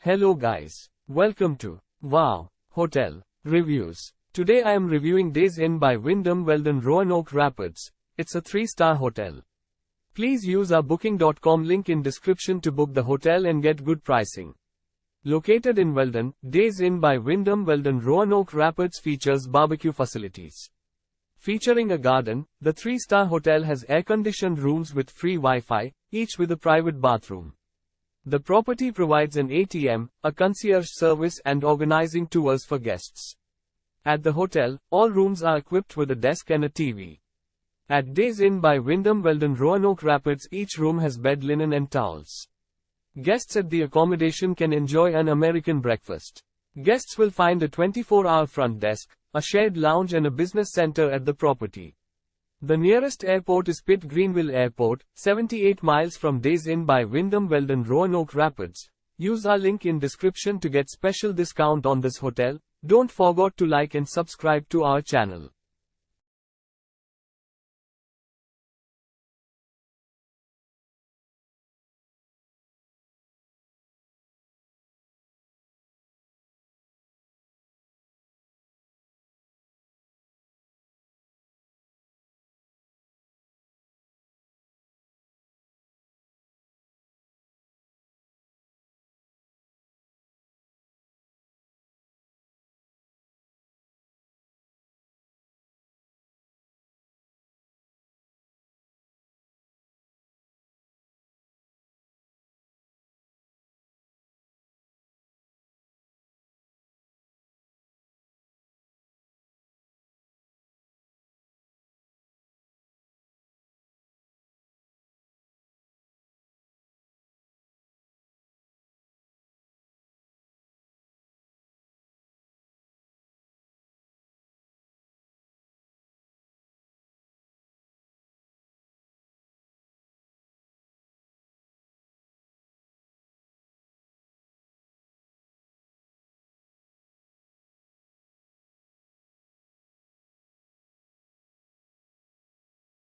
Hello guys. Welcome to Wow Hotel Reviews. Today I am reviewing Days Inn by Wyndham Weldon Roanoke Rapids. It's a 3-star hotel. Please use our booking.com link in description to book the hotel and get good pricing. Located in Weldon, Days Inn by Wyndham Weldon Roanoke Rapids features barbecue facilities. Featuring a garden, the 3-star hotel has air-conditioned rooms with free Wi-Fi, each with a private bathroom. The property provides an ATM, a concierge service and organizing tours for guests. At the hotel, all rooms are equipped with a desk and a TV. At Days Inn by Wyndham Weldon Roanoke Rapids, each room has bed linen and towels. Guests at the accommodation can enjoy an American breakfast. Guests will find a 24-hour front desk, a shared lounge and a business center at the property. The nearest airport is Pitt-Greenville Airport, 78 miles from Days Inn by Wyndham Weldon Roanoke Rapids. Use our link in description to get special discount on this hotel. Don't forget to like and subscribe to our channel.